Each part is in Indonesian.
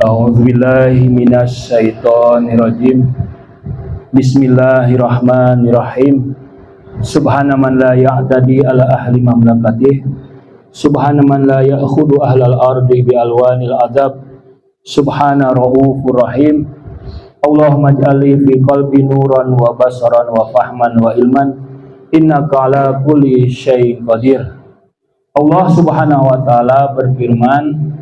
A'udzubillahi minasyaitonirrajim. Bismillahirrahmanirrahim. Subhana man la ya'tadi ala ahli mamlakatih. Subhana man la ya'khudu ahlal ardi bi alwanil adab. Subhana raufur rahim. Allahumma ij'alli fi qalbi nuran wa basaran wa fahman wa ilman. Innaka ala kulli syai'in qadir. Allah Subhanahu wa taala berfirman,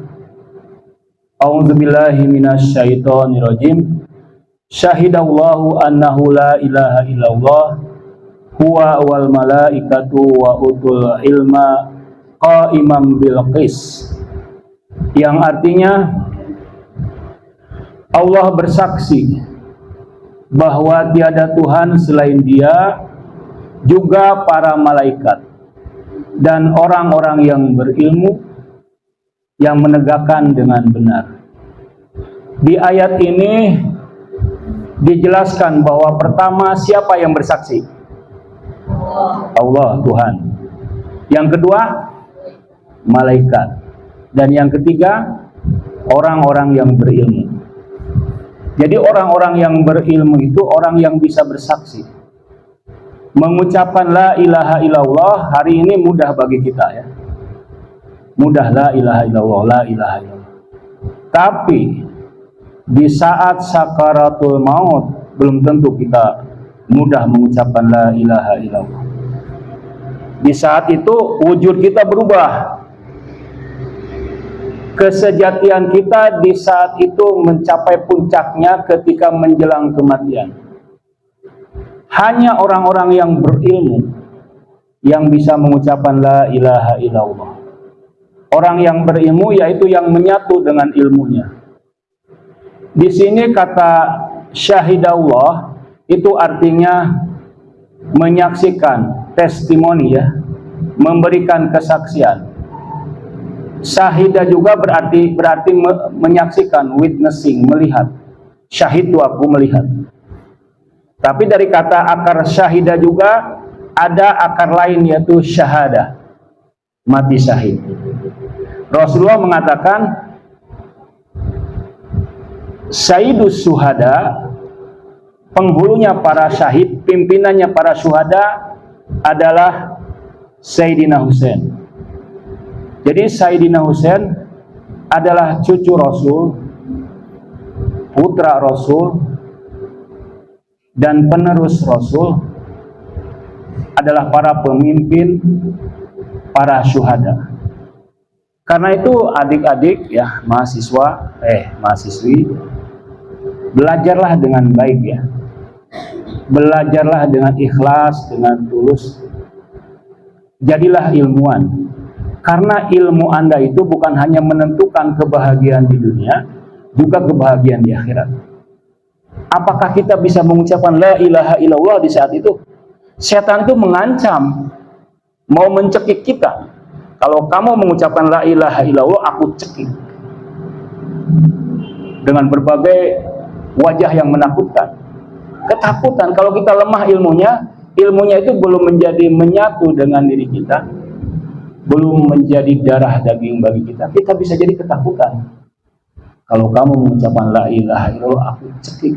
A'udzubillahi minasyaitonirrajim. Syahidallahu annahu la ilaha illallah huwa wal malaikatu wa utul ilma qaimam bil qis. Yang artinya Allah bersaksi bahwa tiada Tuhan selain Dia, juga para malaikat dan orang-orang yang berilmu yang menegakkan dengan benar. Di ayat ini dijelaskan bahwa pertama, siapa yang bersaksi? Allah, Tuhan. Yang kedua, malaikat. Dan yang ketiga, orang-orang yang berilmu. Jadi orang-orang yang berilmu itu orang yang bisa bersaksi. Mengucapkan la ilaha illallah hari ini mudah bagi kita, ya. Mudah, la ilaha illallah, la ilaha illallah. Tapi di saat sakaratul maut belum tentu kita mudah mengucapkan la ilaha illallah. Di saat itu wujud kita berubah. Kesejatian kita di saat itu mencapai puncaknya ketika menjelang kematian. Hanya orang-orang yang berilmu yang bisa mengucapkan la ilaha illallah. Orang yang berilmu yaitu yang menyatu dengan ilmunya. Di sini kata syahidallah itu artinya menyaksikan, testimoni, ya, memberikan kesaksian. Syahida juga berarti menyaksikan, witnessing, melihat. Syahid itu aku melihat. Tapi dari kata akar syahida juga ada akar lain yaitu syahada, mati syahid. Rasulullah mengatakan Sayyidus Syuhada, penghulunya para syahid, pimpinannya para syuhada adalah Sayyidina Husain. Jadi Sayyidina Husain adalah cucu Rasul, putra Rasul, dan penerus Rasul, adalah para pemimpin, para syuhada. Karena itu adik-adik, ya, mahasiswi, belajarlah dengan baik, ya. Belajarlah dengan ikhlas, dengan tulus. Jadilah ilmuwan. Karena ilmu Anda itu bukan hanya menentukan kebahagiaan di dunia, juga kebahagiaan di akhirat. Apakah kita bisa mengucapkan la ilaha illallah di saat itu? Setan itu mengancam, mau mencekik kita. Kalau kamu mengucapkan la ilaha illallah, aku cekik. Dengan berbagai wajah yang menakutkan. Ketakutan, kalau kita lemah ilmunya itu belum menjadi menyatu dengan diri kita, belum menjadi darah daging bagi kita, kita bisa jadi ketakutan. Kalau kamu mengucapkan la ilaha illallah, aku cekik,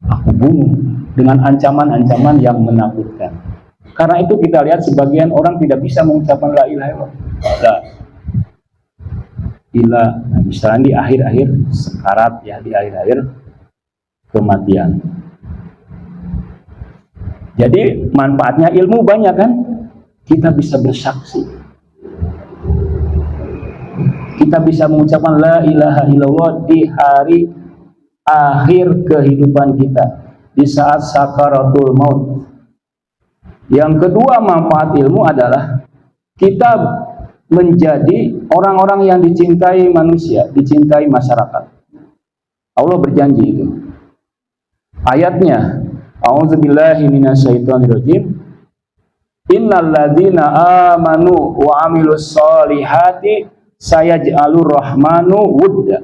aku bunuh, dengan ancaman-ancaman yang menakutkan. Karena itu kita lihat sebagian orang tidak bisa mengucapkan la ilaha illallah. Misalnya di akhir-akhir sekarat, ya, di akhir-akhir kematian. Jadi manfaatnya ilmu banyak, kan? Kita bisa bersaksi. Kita bisa mengucapkan la ilaha illallah di hari akhir kehidupan kita, di saat sakaratul maut. Yang kedua manfaat ilmu adalah kita menjadi orang-orang yang dicintai manusia, dicintai masyarakat. Allah berjanji itu. Ayatnya, A'udzubillahi minasyaitonirrajim. Innal ladzina amanu wa amilus solihati sayaj'alur rahmanu wudda.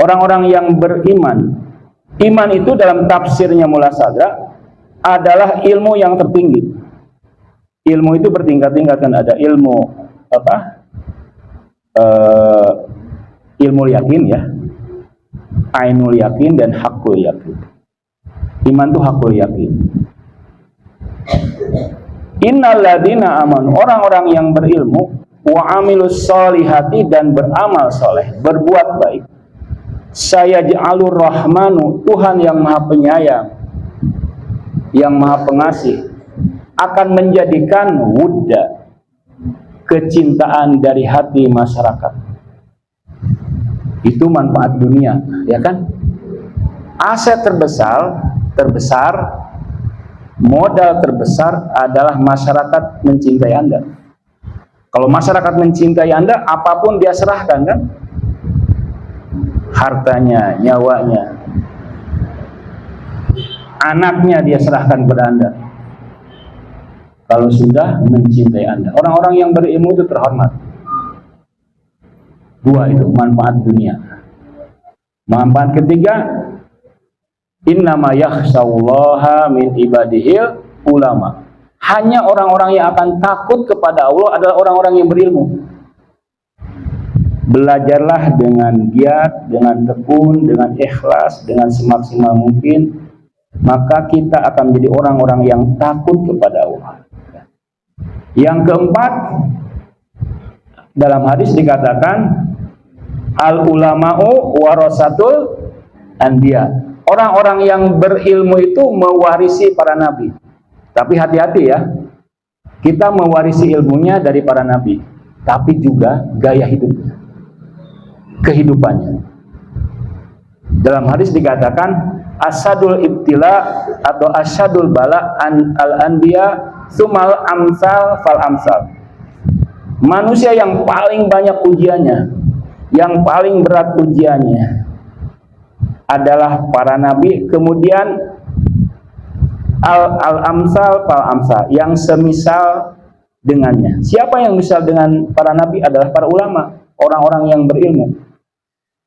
Orang-orang yang beriman. Iman itu dalam tafsirnya Mullah Sadra adalah ilmu yang tertinggi. Ilmu itu bertingkat-tingkat, kan? Ada ilmu ilmu yakin ya, ainul yakin dan hakul yakin. Iman itu hakul yakin. Innal ladzina amanu, orang-orang yang berilmu, wa amilus solihati, dan beramal soleh, berbuat baik. Sayaj'alur rahmanu, Tuhan yang maha penyayang, yang maha pengasih, akan menjadikan wudda, kecintaan dari hati masyarakat. Itu manfaat dunia, ya kan? Aset terbesar, modal terbesar adalah masyarakat mencintai Anda. Kalau masyarakat mencintai Anda, apapun dia serahkan, kan? Hartanya, nyawanya, anaknya dia serahkan kepada Anda. Kalau sudah mencintai Anda, orang-orang yang berilmu itu terhormat. Dua itu manfaat dunia. Manfaat ketiga, innama yakhsyallaha min ibadihil ulama. Hanya orang-orang yang akan takut kepada Allah adalah orang-orang yang berilmu. Belajarlah dengan giat, dengan tekun, dengan ikhlas, dengan semaksimal mungkin, maka kita akan menjadi orang-orang yang takut kepada Allah. Yang keempat, dalam hadis dikatakan al ulama'u warasatul anbiya. Orang-orang yang berilmu itu mewarisi para nabi. Tapi hati-hati ya, kita mewarisi ilmunya dari para nabi, tapi juga gaya hidupnya, kehidupannya. Dalam hadis dikatakan asadul ibtila atau asadul bala al anbiya sumal amsal fal amsal. Manusia yang paling banyak ujiannya, yang paling berat ujiannya adalah para nabi, kemudian al amsal fal amsal, yang semisal dengannya. Siapa yang misal dengan para nabi adalah para ulama, orang-orang yang berilmu.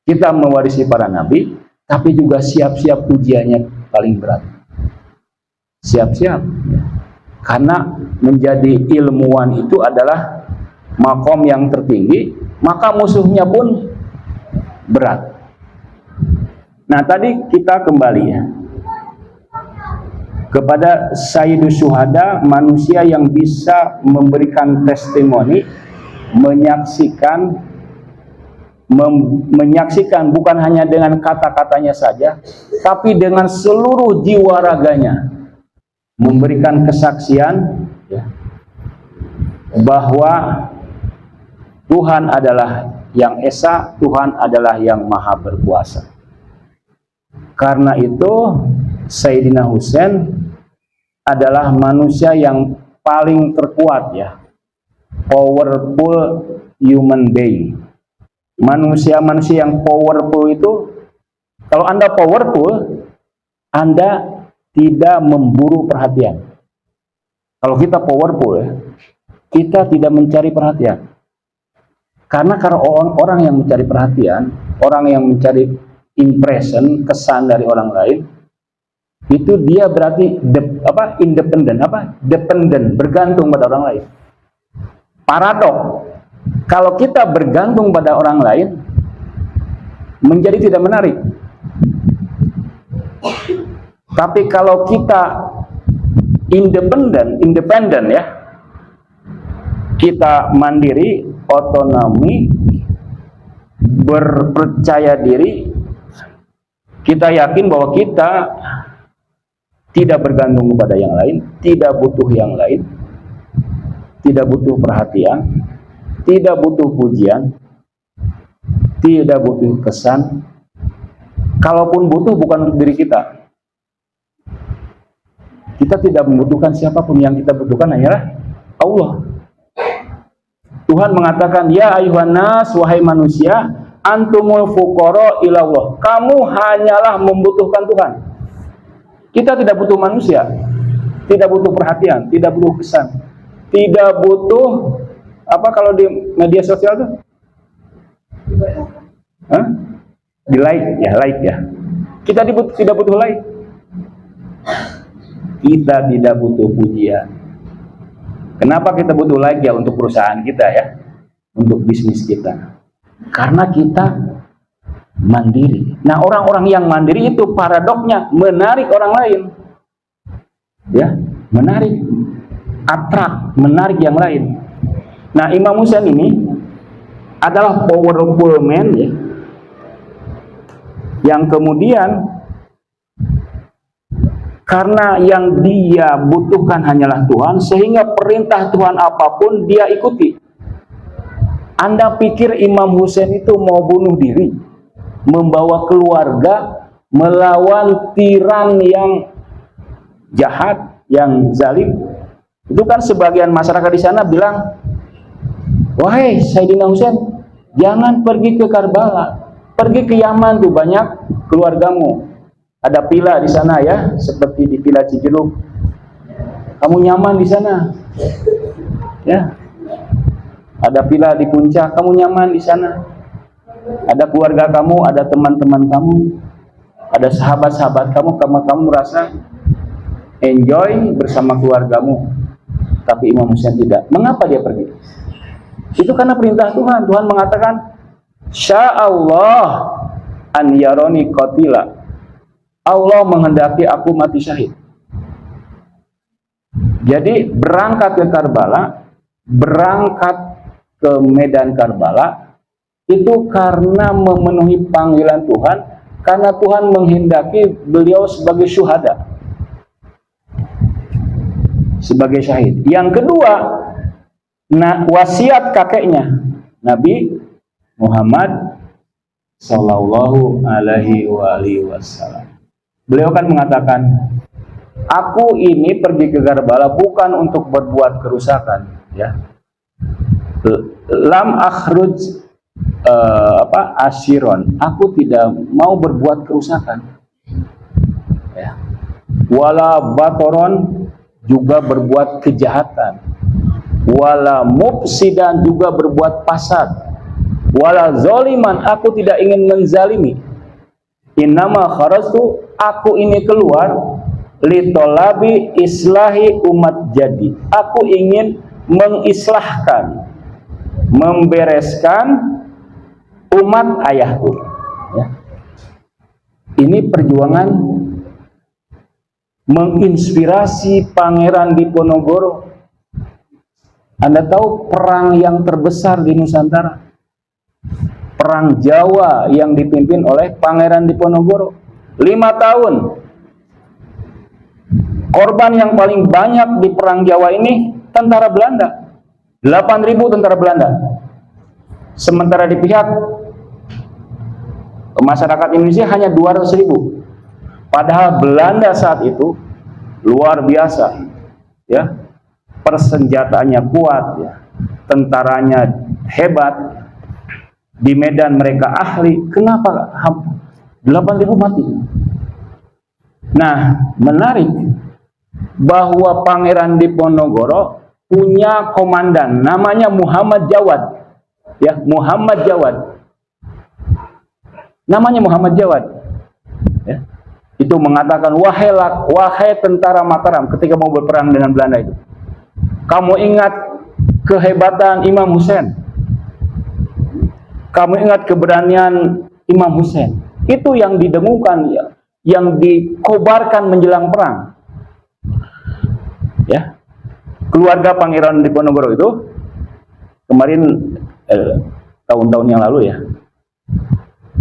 Kita mewarisi para nabi, tapi juga siap-siap ujiannya paling berat. Siap-siap. Karena menjadi ilmuwan itu adalah makom yang tertinggi, maka musuhnya pun berat. Nah, tadi kita kembali ya kepada Sayyidus Syuhada, manusia yang bisa memberikan testimoni, menyaksikan bukan hanya dengan kata-katanya saja, tapi dengan seluruh jiwa raganya, memberikan kesaksian ya, bahwa Tuhan adalah yang esa, Tuhan adalah yang maha berkuasa. Karena itu Sayyidina Husain adalah manusia yang paling terkuat ya, powerful human being. Manusia-manusia yang powerful itu, kalau Anda powerful, Anda tidak memburu perhatian. Kalau kita powerful ya, kita tidak mencari perhatian. Karena orang yang mencari perhatian, orang yang mencari impression, kesan dari orang lain, itu dia berarti dependent, bergantung pada orang lain. Paradok, kalau kita bergantung pada orang lain, menjadi tidak menarik. Tapi kalau kita independen ya, kita mandiri, otonomi, berpercaya diri, kita yakin bahwa kita tidak bergantung kepada yang lain, tidak butuh yang lain, tidak butuh perhatian, tidak butuh pujian, tidak butuh kesan. Kalaupun butuh, bukan untuk diri kita. Kita tidak membutuhkan siapapun, yang kita butuhkan hanyalah Allah. Tuhan mengatakan, ya ayuhan nas, wahai manusia, antumul fuqara ilallah. Kamu hanyalah membutuhkan Tuhan. Kita tidak butuh manusia, tidak butuh perhatian, tidak butuh kesan, tidak butuh apa kalau di media sosial tuh? Di like ya. Kita tidak butuh like. Kita tidak butuh pujian. Kenapa kita butuh like ya? Untuk perusahaan kita ya, untuk bisnis kita. Karena kita mandiri. Nah, orang-orang yang mandiri itu paradoknya menarik orang lain. Ya, menarik, atrak, menarik yang lain. Nah, Imam Husain ini adalah powerful man ya, yang kemudian karena yang dia butuhkan hanyalah Tuhan, sehingga perintah Tuhan apapun dia ikuti. Anda pikir Imam Husain itu mau bunuh diri, membawa keluarga melawan tiran yang jahat, yang zalim? Itu kan sebagian masyarakat di sana bilang, wahai Sayyidina Husain, jangan pergi ke Karbala, pergi ke Yaman, tuh banyak keluargamu. Ada pila di sana ya, seperti di Pila Cijeruk. Kamu nyaman di sana. Ya. Ada pila di puncak, kamu nyaman di sana. Ada keluarga kamu, ada teman-teman kamu, ada sahabat-sahabat kamu merasa enjoy bersama keluargamu. Tapi Imam Husain tidak. Mengapa dia pergi? Itu karena perintah Tuhan. Tuhan mengatakan, Sya'allah an yaroni qatila. Allah menghendaki aku mati syahid. Jadi berangkat ke Karbala, berangkat ke medan Karbala, itu karena memenuhi panggilan Tuhan, karena Tuhan menghendaki beliau sebagai syuhada, sebagai syahid. Yang kedua, wasiat kakeknya, Nabi Muhammad Sallallahu Alaihi Wasallam. Beliau kan mengatakan, aku ini pergi ke Karbala bukan untuk berbuat kerusakan, ya. Lam akhruj asyiron. Aku tidak mau berbuat kerusakan. Ya. Wala batoron, juga berbuat kejahatan. Wala mufsidan, juga berbuat fasad. Wala zoliman, aku tidak ingin menzalimi. Innama kharastu, aku ini keluar litolabi islahi umat jadi. Aku ingin mengislahkan, membereskan umat ayahku. Ya. Ini perjuangan menginspirasi Pangeran Diponegoro. Anda tahu perang yang terbesar di Nusantara, Perang Jawa yang dipimpin oleh Pangeran Diponegoro, 5 tahun. Korban yang paling banyak di Perang Jawa ini tentara Belanda, 8.000 tentara Belanda. Sementara di pihak masyarakat Indonesia hanya 200.000. Padahal Belanda saat itu luar biasa, ya, persenjataannya kuat, ya, tentaranya hebat. Di medan mereka ahli. Kenapa 8.000 mati? Nah, menarik bahwa Pangeran Diponegoro punya komandan namanya Muhammad Jawad. Ya, Muhammad Jawad. Namanya Muhammad Jawad. Ya. Itu mengatakan, wahai tentara Mataram, ketika mau berperang dengan Belanda itu, kamu ingat kehebatan Imam Husain. Kamu ingat keberanian Imam Husain. Itu yang didengungkan, ya, yang dikobarkan menjelang perang. Ya, keluarga Pangeran Diponegoro itu kemarin tahun-tahun yang lalu, ya,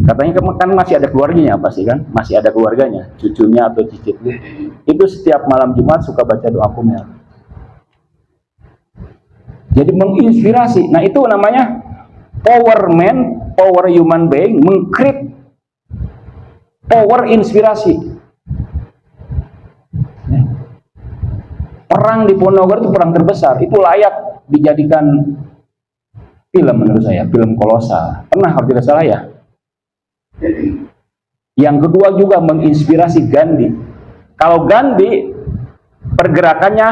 katanya kan masih ada keluarganya, pasti kan masih ada keluarganya, cucunya atau cicitnya. Itu setiap malam Jumat suka baca doa kumel. Jadi menginspirasi. Nah, itu namanya power man, power human being, mengcreate power inspirasi. Perang di Diponegoro itu perang terbesar, itu layak dijadikan film menurut saya, film kolosal. Pernah kalau tidak salah, ya. Yang kedua juga menginspirasi Gandhi. Kalau Gandhi pergerakannya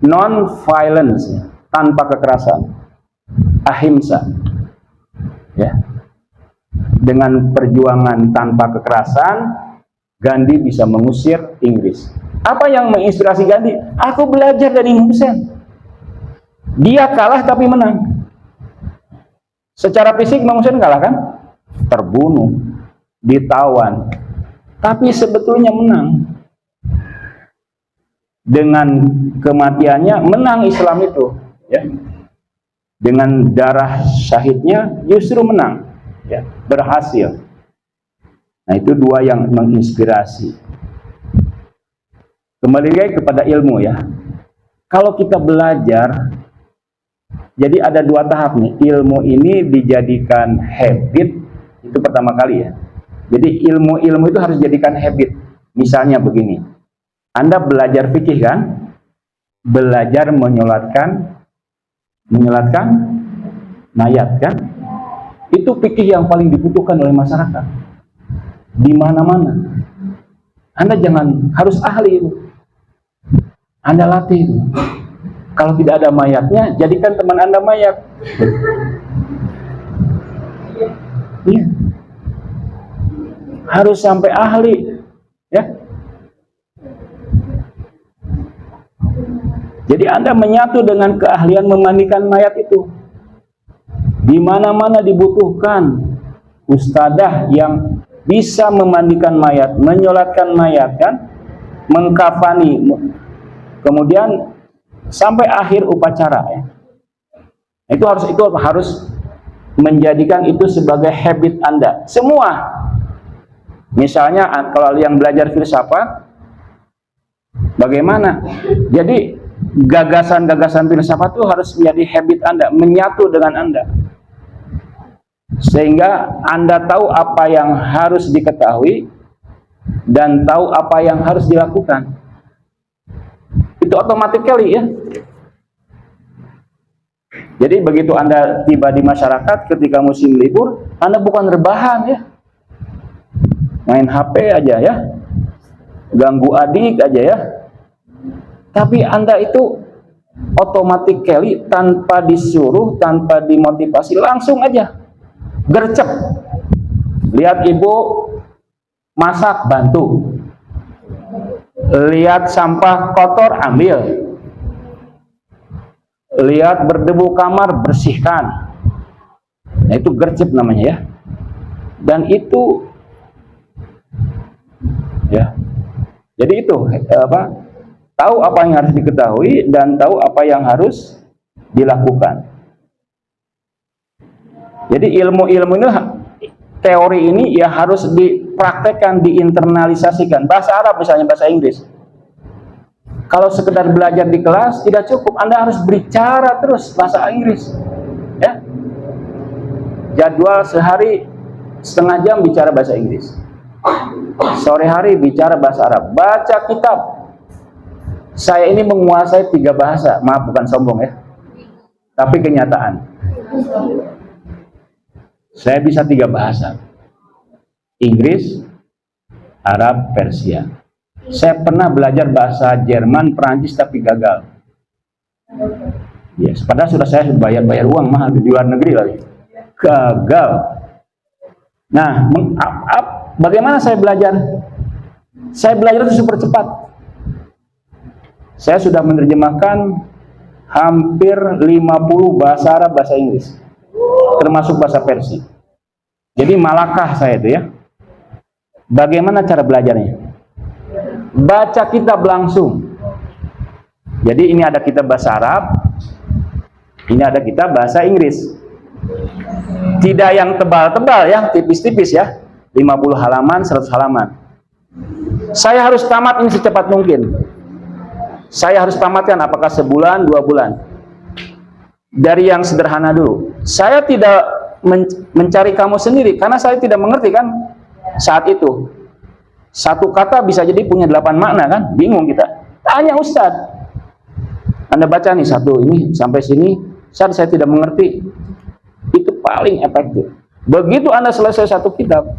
non-violence, tanpa kekerasan, ahimsa, ya. Dengan perjuangan tanpa kekerasan, Gandhi bisa mengusir Inggris. Apa yang menginspirasi Gandhi? Aku belajar dari Imam Husain. Dia kalah tapi menang. Secara fisik Imam Husain kalah kan? terbunuh, ditawan, tapi sebetulnya menang. Dengan kematiannya menang Islam itu, ya. Dengan darah syahidnya justru menang, ya, berhasil. Nah, itu dua yang menginspirasi. Kembali lagi kepada ilmu, ya. Kalau kita belajar, jadi ada dua tahap nih. Ilmu ini dijadikan habit, itu pertama kali, ya. Jadi ilmu itu harus dijadikan habit. Misalnya begini, Anda belajar fikih kan? Belajar menyolatkan mayat kan? Itu fikih yang paling dibutuhkan oleh masyarakat. Di mana-mana. Anda jangan harus ahli itu. Anda latih itu. Kalau tidak ada mayatnya, jadikan teman Anda mayat. Iya. Harus sampai ahli, ya. Jadi Anda menyatu dengan keahlian memandikan mayat itu. Di mana-mana dibutuhkan ustadzah yang bisa memandikan mayat, menyolatkan mayat kan, mengkafani, kemudian sampai akhir upacara, ya. Itu harus menjadikan itu sebagai habit Anda. Semua. Misalnya kalau yang belajar filsafat, bagaimana? Jadi gagasan-gagasan filsafat itu harus menjadi habit Anda, menyatu dengan Anda. Sehingga Anda tahu apa yang harus diketahui dan tahu apa yang harus dilakukan. Itu automatically, ya. Jadi begitu Anda tiba di masyarakat ketika musim libur, Anda bukan rebahan, ya. Main HP aja, ya. Ganggu adik aja, ya. Tapi Anda itu automatically, tanpa disuruh, tanpa dimotivasi, langsung aja gercep. Lihat ibu masak, bantu. Lihat sampah kotor, ambil. Lihat berdebu kamar, bersihkan. Nah, itu gercep namanya, ya. Dan itu, ya. Jadi itu tahu apa yang harus diketahui dan tahu apa yang harus dilakukan. Jadi ilmu-ilmu ini, teori ini ya harus dipraktekkan, diinternalisasikan. Bahasa Arab misalnya, bahasa Inggris. Kalau sekedar belajar di kelas tidak cukup, Anda harus bicara terus bahasa Inggris, ya. Jadwal sehari setengah jam bicara bahasa Inggris. Sore hari bicara bahasa Arab. Baca kitab. Saya ini menguasai 3 bahasa, maaf bukan sombong, ya, tapi kenyataan. Saya bisa 3 bahasa, Inggris, Arab, Persia. Saya pernah belajar bahasa Jerman, Perancis, tapi gagal. Yes, padahal saya sudah bayar uang mahal di luar negeri lagi. Gagal. Nah, bagaimana saya belajar? Saya belajar itu super cepat. Saya sudah menerjemahkan hampir 50 bahasa Arab, bahasa Inggris, termasuk bahasa Persia. Jadi malakah saya itu, ya. Bagaimana cara belajarnya? Baca kitab langsung. Jadi ini ada kitab bahasa Arab, ini ada kitab bahasa Inggris. Tidak yang tebal-tebal, ya, tipis-tipis, ya. 50 halaman, 100 halaman. Saya harus tamat ini secepat mungkin. Saya harus tamatkan apakah sebulan, 2 bulan. Dari yang sederhana dulu. Saya tidak mencari kamu sendiri, karena saya tidak mengerti kan saat itu. Satu kata bisa jadi punya 8 makna kan, bingung kita. Tanya Ustadz. Anda baca nih satu ini sampai sini, saat saya tidak mengerti. Itu paling efektif. Begitu Anda selesai satu kitab,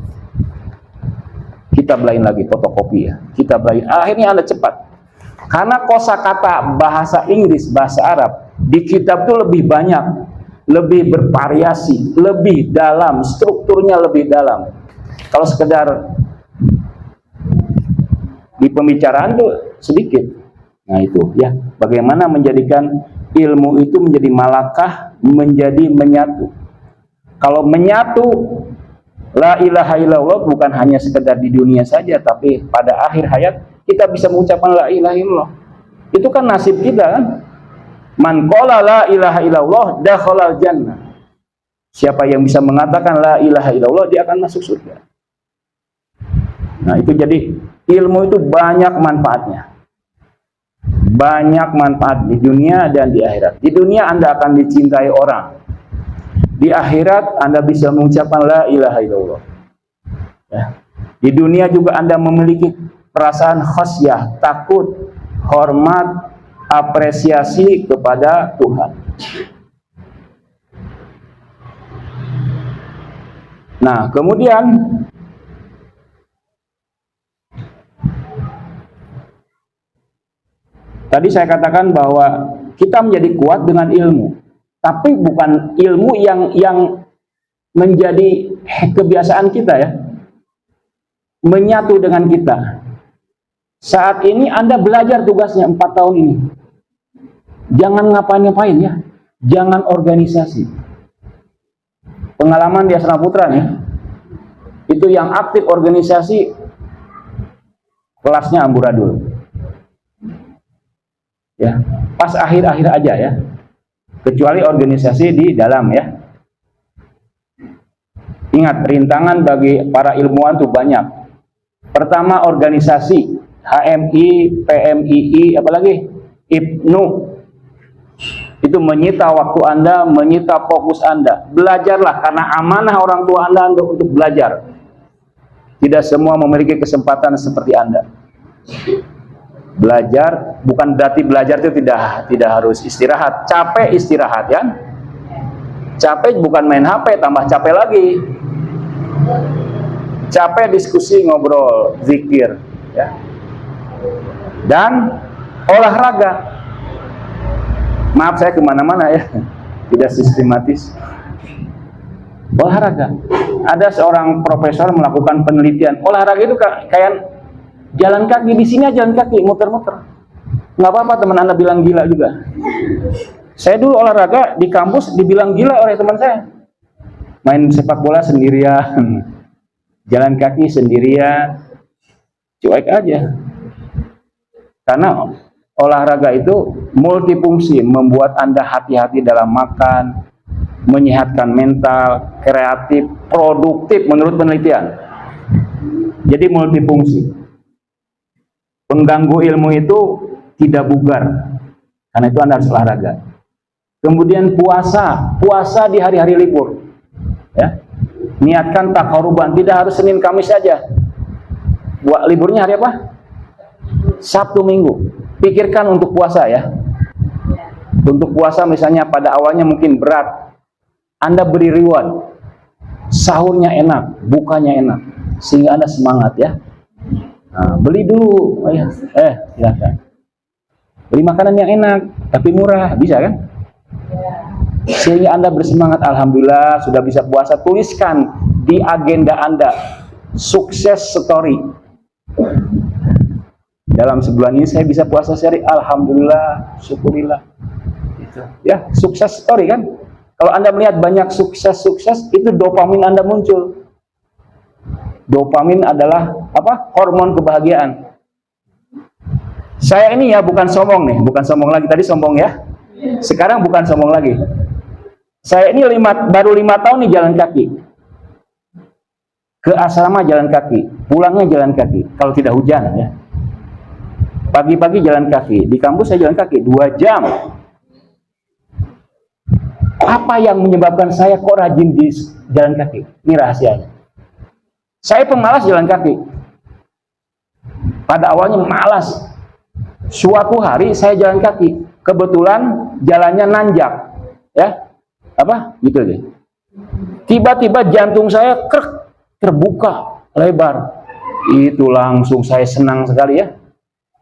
kitab lain lagi, fotokopi, ya. Kitab lain. Akhirnya Anda cepat. Karena kosakata bahasa Inggris, bahasa Arab di kitab itu lebih banyak, lebih bervariasi, lebih dalam, strukturnya lebih dalam. Kalau sekedar di pembicaraan itu sedikit. Nah itu, ya, bagaimana menjadikan ilmu itu menjadi malakah, menjadi menyatu. Kalau menyatu, La ilaha illallah bukan hanya sekedar di dunia saja, tapi pada akhir hayat kita bisa mengucapkan la ilaha illallah. Itu kan nasib kita kan. Man qala la ilaha illallah dakhalal jannah. Siapa yang bisa mengatakan la ilaha illallah, dia akan masuk surga. Nah, itu jadi ilmu itu banyak manfaatnya. Banyak manfaat di dunia dan di akhirat. Di dunia Anda akan dicintai orang. Di akhirat Anda bisa mengucapkan la ilaha illallah. Ya. Di dunia juga Anda memiliki perasaan khasyah, takut, hormat, apresiasi kepada Tuhan. Nah, kemudian tadi saya katakan bahwa kita menjadi kuat dengan ilmu, tapi bukan ilmu yang menjadi kebiasaan kita ya, menyatu dengan kita. Saat ini Anda belajar tugasnya 4 tahun ini. Jangan ngapain-ngapain ya, jangan organisasi. Pengalaman di Asrama Putra nih, itu yang aktif organisasi kelasnya amburadul. Ya, pas akhir-akhir aja ya, kecuali organisasi di dalam ya. Ingat, rintangan bagi para ilmuwan itu banyak. Pertama, organisasi HMI, PMII, apalagi IPNU, itu menyita waktu Anda, menyita fokus Anda. Belajarlah, karena amanah orang tua Anda untuk belajar. Tidak semua memiliki kesempatan seperti Anda. Belajar bukan berarti belajar itu tidak harus istirahat. Capek istirahat ya. Capek bukan main HP tambah capek lagi. Capek diskusi, ngobrol, zikir ya. Dan olahraga. Maaf saya kemana-mana ya, tidak sistematis. Olahraga. Ada seorang profesor melakukan penelitian. Olahraga itu kayak jalan kaki, di sini aja jalan kaki, muter-muter. Nggak apa-apa teman Anda bilang gila juga. Saya dulu olahraga di kampus dibilang gila oleh teman saya. Main sepak bola sendirian, jalan kaki sendirian, cuek aja. Karena olahraga itu multifungsi, membuat Anda hati-hati dalam makan, menyehatkan mental, kreatif, produktif menurut penelitian. Jadi multifungsi. Pengganggu ilmu itu tidak bugar, karena itu Anda harus olahraga. Kemudian puasa di hari-hari libur, ya. Niatkan taqarruban, tidak harus Senin Kamis saja. Buat liburnya hari apa? Sabtu Minggu. Pikirkan untuk puasa ya. Untuk puasa misalnya pada awalnya mungkin berat, Anda beri reward. Sahurnya enak, bukanya enak, sehingga Anda semangat ya. Nah, beli dulu, oh ya. Silakan. Beli makanan yang enak, tapi murah, bisa kan? Sehingga Anda bersemangat, alhamdulillah sudah bisa puasa. Tuliskan di agenda Anda, sukses story. Dalam sebulan ini saya bisa puasa sehari, alhamdulillah, syukurillah. Gitu. Ya, sukses story kan? Kalau Anda melihat banyak sukses, itu dopamin Anda muncul. Dopamin adalah apa? Hormon kebahagiaan. Saya ini ya bukan sombong nih, bukan sombong lagi. Tadi sombong ya. Sekarang bukan sombong lagi. Saya ini baru 5 tahun nih jalan kaki. Ke asrama jalan kaki, pulangnya jalan kaki. Kalau tidak hujan ya. Pagi-pagi jalan kaki, di kampus saya jalan kaki 2 jam. Apa yang menyebabkan saya kok rajin di jalan kaki? Ini rahasianya. Saya pemalas jalan kaki. Pada awalnya malas. Suatu hari saya jalan kaki, kebetulan jalannya nanjak, ya, apa? Gitu deh. Tiba-tiba jantung saya terbuka lebar. Itu langsung saya senang sekali ya.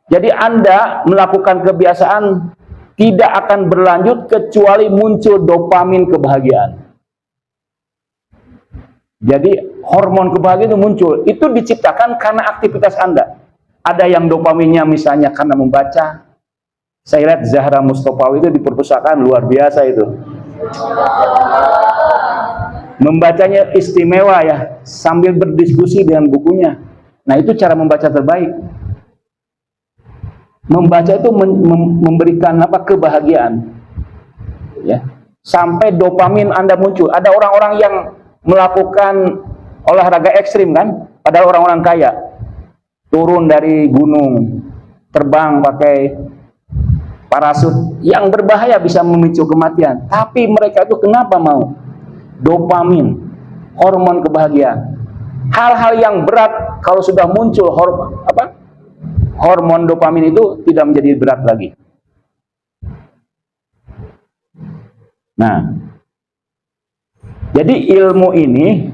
Jadi Anda melakukan kebiasaan tidak akan berlanjut kecuali muncul dopamin kebahagiaan. Jadi hormon kebahagiaan itu muncul. Itu diciptakan karena aktivitas Anda. Ada yang dopaminnya misalnya karena membaca. Saya lihat Zahra Mustofawi itu di perpustakaan luar biasa itu. Membacanya istimewa ya, sambil berdiskusi dengan bukunya. Nah, itu cara membaca terbaik. Membaca itu memberikan kebahagiaan. Ya. Sampai dopamin Anda muncul. Ada orang-orang yang melakukan olahraga ekstrim kan, padahal orang-orang kaya. Turun dari gunung, terbang pakai parasut yang berbahaya, bisa memicu kematian. Tapi mereka itu kenapa mau? Dopamin, hormon kebahagiaan. Hal-hal yang berat kalau sudah muncul hormon dopamin itu tidak menjadi berat lagi. Nah, jadi ilmu ini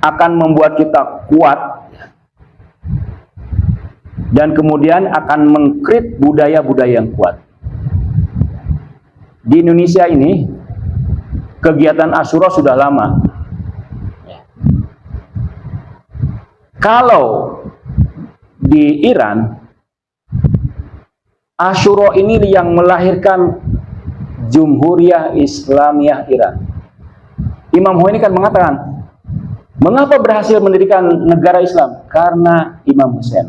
akan membuat kita kuat dan kemudian akan mengkrit budaya-budaya yang kuat. Di Indonesia ini kegiatan Asyura sudah lama. Kalau di Iran, Asyura ini yang melahirkan Jumhuriyah Islamiyah Iran. Imam Khomeini kan mengatakan, mengapa berhasil mendirikan negara Islam? Karena Imam Hussein.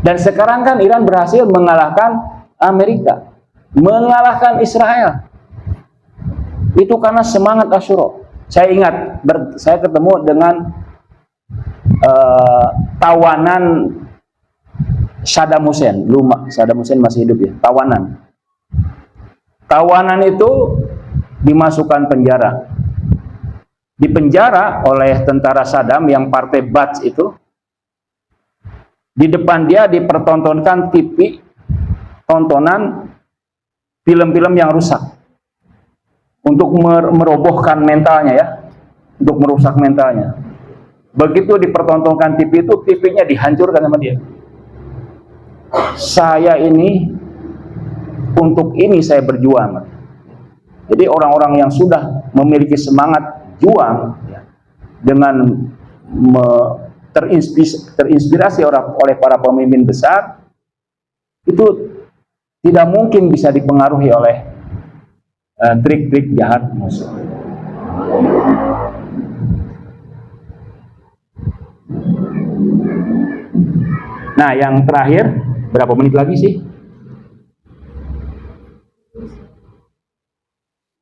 Dan sekarang kan Iran berhasil mengalahkan Amerika, mengalahkan Israel. Itu karena semangat Asyura. Saya ingat, saya ketemu dengan tawanan Saddam Hussein. Saddam Hussein masih hidup ya, tawanan. Tawanan itu dimasukkan penjara. Dipenjara oleh tentara Saddam yang partai Ba'ath itu. Di depan dia dipertontonkan TV tontonan film-film yang rusak. Untuk merobohkan mentalnya ya. Untuk merusak mentalnya. Begitu dipertontonkan TV itu, TV-nya dihancurkan sama dia. Saya ini, untuk ini saya berjuang. Jadi orang-orang yang sudah memiliki semangat juang ya, dengan terinspirasi oleh para pemimpin besar, itu tidak mungkin bisa dipengaruhi oleh trik-trik jahat musuh. Nah, yang terakhir, berapa menit lagi sih?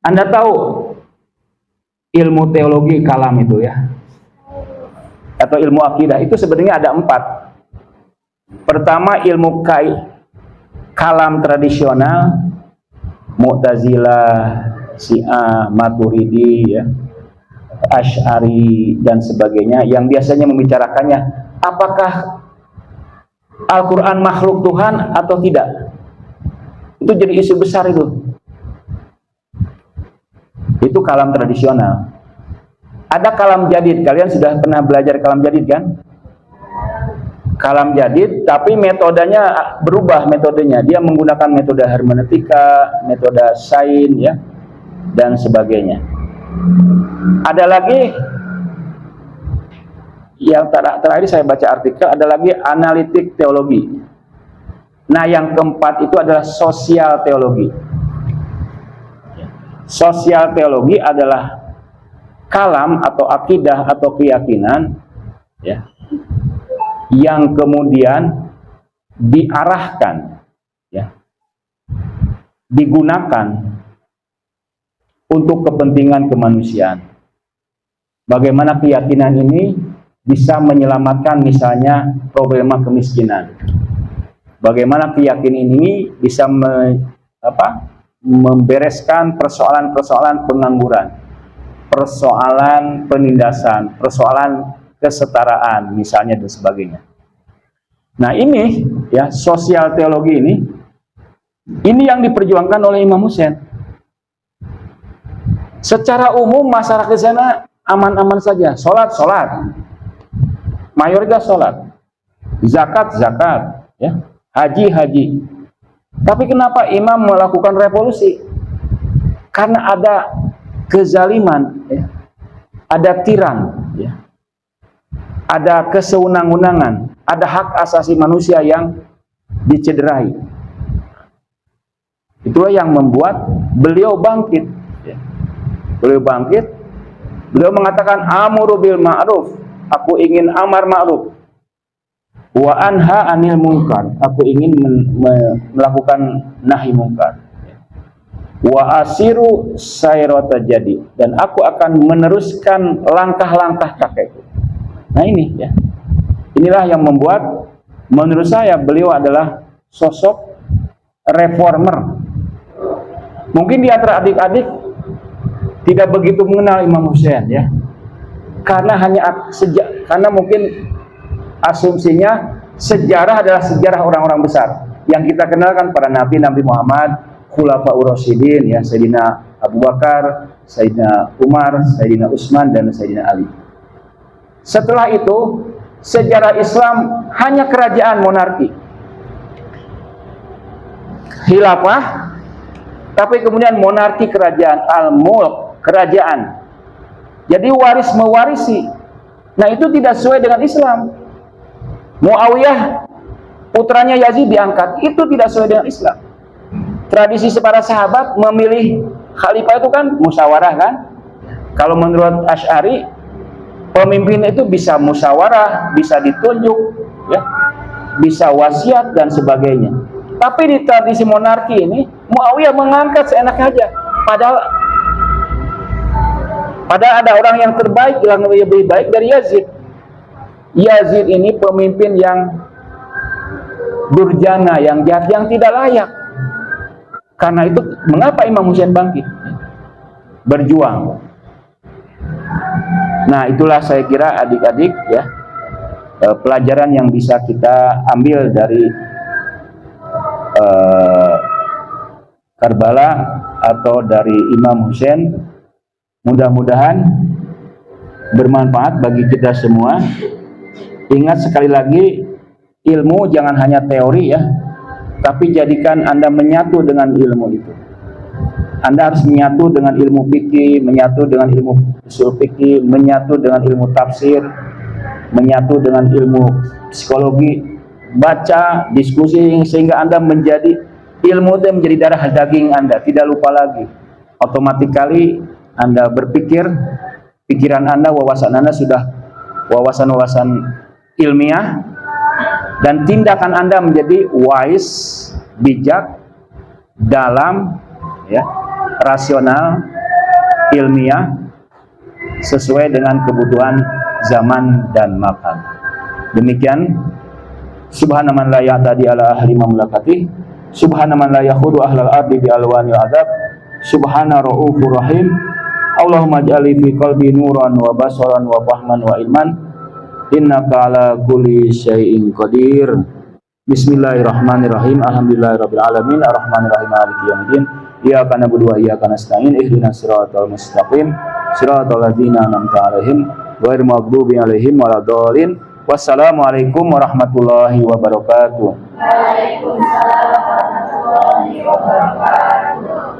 Anda tahu ilmu teologi kalam itu ya, atau ilmu akidah itu sebenarnya ada 4. Pertama, ilmu kalam tradisional, Mu'tazilah, Syiah, Maturidi, ya, Asy'ari dan sebagainya, yang biasanya membicarakannya apakah Al-Quran makhluk Tuhan atau tidak. Itu jadi isu besar itu. Itu kalam tradisional. Ada kalam jadid. Kalian sudah pernah belajar kalam jadid kan? Kalam jadid, tapi metodenya berubah. Metodenya dia menggunakan metode hermeneutika, metode sains ya, dan sebagainya. Ada lagi yang terakhir saya baca artikel, ada lagi analitik teologi. Nah, yang keempat itu adalah sosial teologi. Sosial teologi adalah kalam atau akidah atau keyakinan ya, yang kemudian diarahkan ya, digunakan untuk kepentingan kemanusiaan. Bagaimana keyakinan ini bisa menyelamatkan misalnya problema kemiskinan. Bagaimana keyakinan ini bisa membereskan persoalan-persoalan pengangguran, persoalan penindasan, persoalan kesetaraan misalnya dan sebagainya. Nah, ini ya, sosial teologi ini yang diperjuangkan oleh Imam Hussein. Secara umum masyarakat di sana aman-aman saja, sholat, mayoritas sholat, zakat, ya, haji. Tapi kenapa imam melakukan revolusi? Karena ada kezaliman, ya, ada tiran, ya, ada kesewenang-wenangan, ada hak asasi manusia yang dicederai. Itulah yang membuat beliau bangkit. Ya. Beliau bangkit, beliau mengatakan amuru bil ma'ruf, aku ingin amar ma'ruf, wa anha anil munkar, aku ingin melakukan nahi munkar, wa asiru sayrata jadi, dan aku akan meneruskan langkah-langkah kakekku. Nah ini ya, inilah yang membuat menurut saya beliau adalah sosok reformer. Mungkin di antara adik-adik tidak begitu mengenal Imam Hussein ya, karena karena mungkin asumsinya sejarah adalah sejarah orang-orang besar yang kita kenalkan para nabi Muhammad, Khulafaur Rasyidin ya, Sayyidina Abu Bakar, Sayyidina Umar, Sayyidina Utsman, dan Sayyidina Ali. Setelah itu sejarah Islam hanya kerajaan monarki, khilafah, tapi kemudian monarki, kerajaan, al-mulk, kerajaan. Jadi waris mewarisi. Nah itu tidak sesuai dengan Islam. Muawiyah putranya Yazid diangkat, itu tidak sesuai dengan Islam. Tradisi para sahabat memilih khalifah itu kan musyawarah kan. Kalau menurut Asy'ari, pemimpin itu bisa musyawarah, bisa ditunjuk ya, bisa wasiat dan sebagainya. Tapi di tradisi monarki ini Muawiyah mengangkat seenaknya aja, padahal ada orang yang terbaik, yang lebih baik dari Yazid. Yazid ini pemimpin yang durjana, yang jahat, yang tidak layak. Karena itu mengapa Imam Hussein bangkit? Berjuang. Nah itulah saya kira adik-adik ya, pelajaran yang bisa kita ambil dari Karbala atau dari Imam Hussein. Mudah-mudahan bermanfaat bagi kita semua. Ingat sekali lagi, ilmu jangan hanya teori ya, tapi jadikan Anda menyatu dengan ilmu itu. Anda harus menyatu dengan ilmu fikih, menyatu dengan ilmu usul fikih, menyatu dengan ilmu tafsir, menyatu dengan ilmu psikologi. Baca, diskusi, sehingga Anda menjadi ilmu itu menjadi darah daging Anda, tidak lupa lagi. Otomatikali Anda berpikir, pikiran Anda, wawasan Anda sudah wawasan-wawasan ilmiah, dan tindakan Anda menjadi wise, bijak, dalam, ya, rasional, ilmiah, sesuai dengan kebutuhan zaman dan makan. Demikian. Subhana man la ya'tadi ala ahli mamlakati, subhana man la yakhudu ahlal ardi bi alwanil adab, subhana ra'ufur rahim. Allahumma ja'ali fi qalbi nuran wa basaran wa fahman wa ilman, innaka ala kulli syai'in qadir. Bismillahirrahmanirrahim. Alhamdulillahirabbil alamin, arrahmanirrahim, maliki yaumiddin. Iyyaka na'budu wa iyyaka nasta'in, ihdinas siratal mustaqim, siratal ladzina an'amta 'alaihim ghairil maghdubi 'alaihim waladdallin. Wassalamualaikum warahmatullahi wabarakatuh. Waalaikumsalam warahmatullahi wabarakatuh.